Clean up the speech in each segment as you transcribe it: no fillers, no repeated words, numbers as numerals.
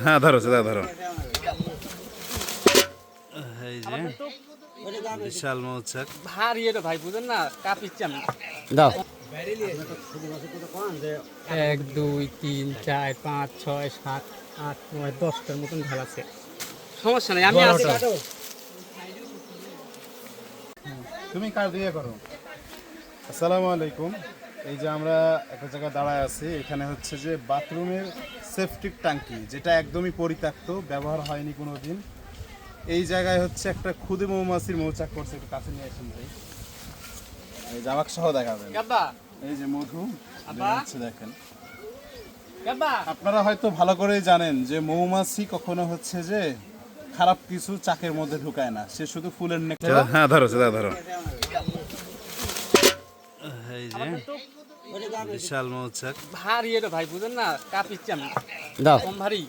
হ্যাঁ ধরো সেটা ধরো। এই যে বিশাল মৌচাক ভারী এটা ভাই বুঝেন না কাঁপিচ্ছি আমি। দাও 1 2 3 4 5 6 7 8 9 10টার মতন ঢাল আছে। সমস্যা নাই আমি আছি। তুমি কার দিয়ে করো। আসসালামু আলাইকুম। এই যে আমরা একটা জায়গায় দাঁড়ায় আছি, এখানে হচ্ছে যে বাথরুমের সেফটিক ট্যাঙ্কি, যেটা একদমই পরিত্যক্ত, ব্যবহার হয়নি কোনো দিন। এই জায়গায় হচ্ছে একটা ক্ষুদে মৌমাছির মৌচাক করছে। একটু কাছে নিয়ে আসেন ভাই, এই জামাক সহ দেখাবেন। এই যে মধু হচ্ছে দেখেন। আপনারা হয়তো ভালো করেই জানেন যে মৌমাছি কখনো হচ্ছে যে খারাপ কিছু চাকের মধ্যে ঢুকায় না, সে শুধু ফুলের নেকড়ে। হ্যাঁ ধরো সেটা ধরো। এই যে বিশাল মৌচাক ভারী এটা ভাই বুঝেন না কাঁপিচ্ছি আমি। দাও কম ভারী।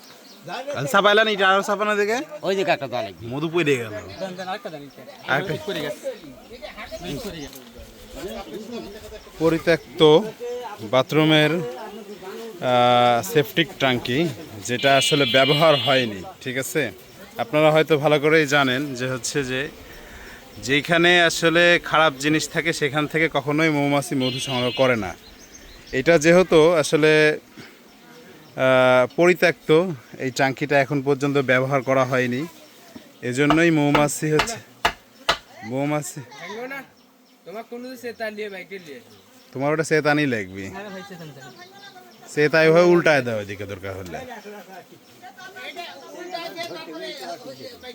সাপাইলান এটা আরো সাপানো দিকে ওই দিকে একটা দাও লাগবে। মধু পড়ে গেল। দেন দেন আরেকটা দেন এটা। আরেকটা। ঠিক করে গেছে। ঠিক করে গেছে। পরিত্যক্ত বাথরুমের সেফটিক ট্যাঙ্কি, যেটা আসলে ব্যবহার হয়নি, ঠিক আছে। আপনারা হয়তো ভালো করেই জানেন যে হচ্ছে যে যেখানে আসলে খারাপ জিনিস থাকে সেখান থেকে কখনোই মৌমাছি মধু সংগ্রহ করে না। এটা যেহেতু আসলে পরিত্যক্ত, এই ট্যাঙ্কিটা এখন পর্যন্ত ব্যবহার করা হয়নি, এজন্যই মৌমাছি হচ্ছে মৌমাছি। তোমার ওটা সেতানি লাগবে, হ্যাঁ ভাই সেখান থেকে। সেতাই হয়ে উল্টায় দাও এদিকে দরকার হলে।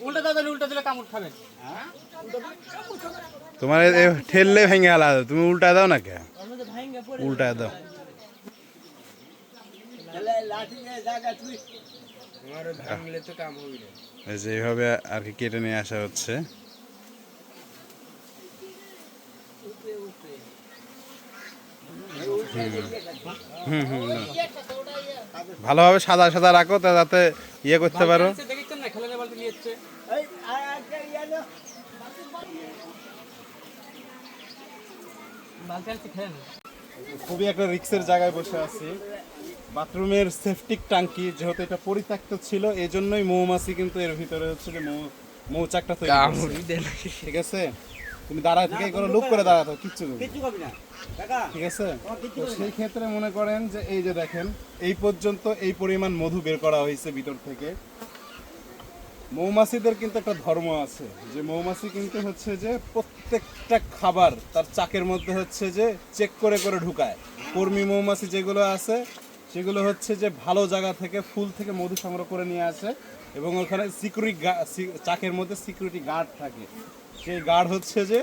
উল্টা দিলে কামড় খাবেন। তোমার ঠেললে ভেঙে আলা, তুমি উল্টায় দাও না কে, উল্টায় দাও। এই যে এইভাবে আর কি কেটে নিয়ে আসা হচ্ছে। ভালোভাবে সাদা সাদা রাখো যাতে ইয়ে করতে পারো। দেখেছেন না খেলার বালতি নিয়ে যাচ্ছে। বালতি আনতে খেলেন। খুবই একটা রিক্সের জায়গায় বসে আছি। বাথরুমের সেফটিক ট্যাঙ্কি যেহেতু এটা পরিত্যক্ত ছিল, এই জন্যই মৌমাছি কিন্তু এর ভিতরে হচ্ছে যে মৌচাকটা তৈরি করছে, ঠিক আছে। তুমি দাঁড়ায় থেকে কোনো লুক করে দাঁড়াতো, কিচ্ছু করবে না, ঠিক আছে। তো সেই ক্ষেত্রে মনে করেন যে এই যে দেখেন, এই পর্যন্ত এই পরিমাণ মধু বের করা হয়েছে ভিতর থেকে। মৌমাছিদের কিন্তু একটা ধর্ম আছে, যে মৌমাছি কিন্তু হচ্ছে যে প্রত্যেকটা খাবার তার চাকের মধ্যে হচ্ছে যে চেক করে করে ঢুকায়। কর্মী মৌমাছি যেগুলো আছে সেগুলো হচ্ছে যে ভালো জায়গা থেকে ফুল থেকে মধু সংগ্রহ করে নিয়ে আসে, এবং ওখানে চাকের মধ্যে সিকিউরিটি গার্ড থাকে। সেই গার্ড হচ্ছে যে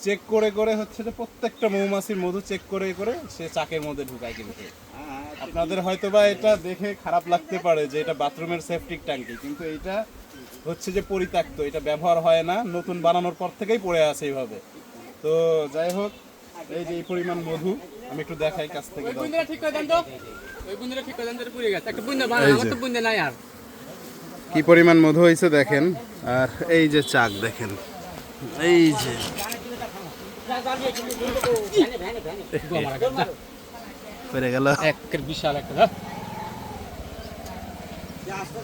চেক করে করে হচ্ছে যে প্রত্যেকটা মৌমাছির মধু চেক করে করে সে চাকের মধ্যে ঢুকায়। কিন্তু আপনাদের হয়তো বা এটা দেখে খারাপ লাগতে পারে যে এটা বাথরুমের সেফটিক ট্যাঙ্কি, কিন্তু এইটা হচ্ছে যে পরিত্যক্ত, এটা ব্যবহার হয় না, নতুন বানানোর পর থেকেই পড়ে আছে এইভাবে। তো যাই হোক, এই যে এই পরিমাণ মধু আমি একটু দেখাই কাছ থেকে। ওই বুন্দিটা ঠিক করে দেন তো। ওই বুন্দিটা ঠিক করে দেন, তো পুড়ে গেছে। একটা বুন্দা বানান, আমার তো বুন্দা নাই আর। কি পরিমাণ মধু হয়েছে দেখেন। আর এই যে চাক দেখেন, এই যে পড়ে গেল একের বিশাল একটা।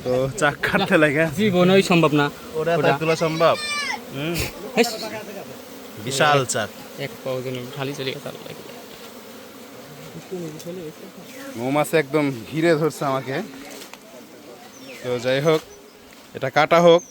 তো চাক কাটতে লাগে জীবনই সম্ভব না ওটা তোলা সম্ভব। বিশাল চাক, এক পাউজন ঢালি চলে গেছে। মৌমাছি একদম ঘিরে ধরছে আমাকে। তো যাই হোক, এটা কাটা হোক।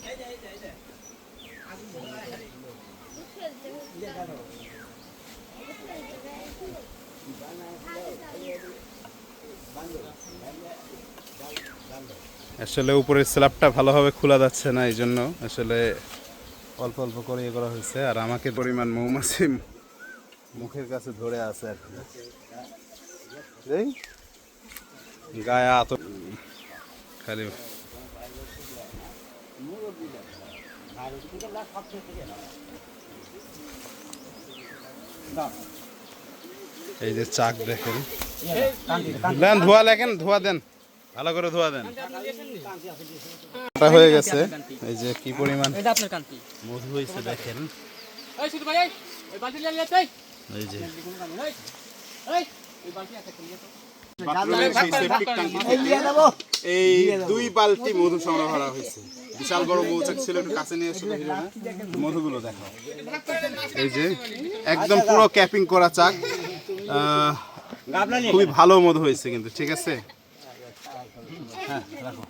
আসলে উপরের স্ল্যাবটা ভালোভাবে খোলা যাচ্ছে না, এই জন্য আসলে অল্প অল্প করে ইয়ে করা হয়েছে। আর আমাকে পরিমাণ মৌমাছি মুখের কাছে ধরে আছে আর কি, এই গায়ে আত খালি। এই যে চাক দেখেন, দেন ধোয়া লেখেন, ধোয়া দেন, ভালো করে ধোয়া দেন। হয়ে গেছে। এই যে কি পরিমাণ মধু হয়েছে দেখেন। এই যে বাথরুমের সেই সেপটিক ট্যাঙ্কি থেকে এই 2 বালতি মধু সংগ্রহ করা হয়েছে। বিশাল বড় মৌচাক ছিল, একটু কাছে নিয়ে এসে দেখি না মধুগুলো দেখো। এই যে একদম পুরো ক্যাপিং করা চাক, খুবই ভালো মধু হয়েছে কিন্তু, ঠিক আছে। হ্যাঁ রাখো।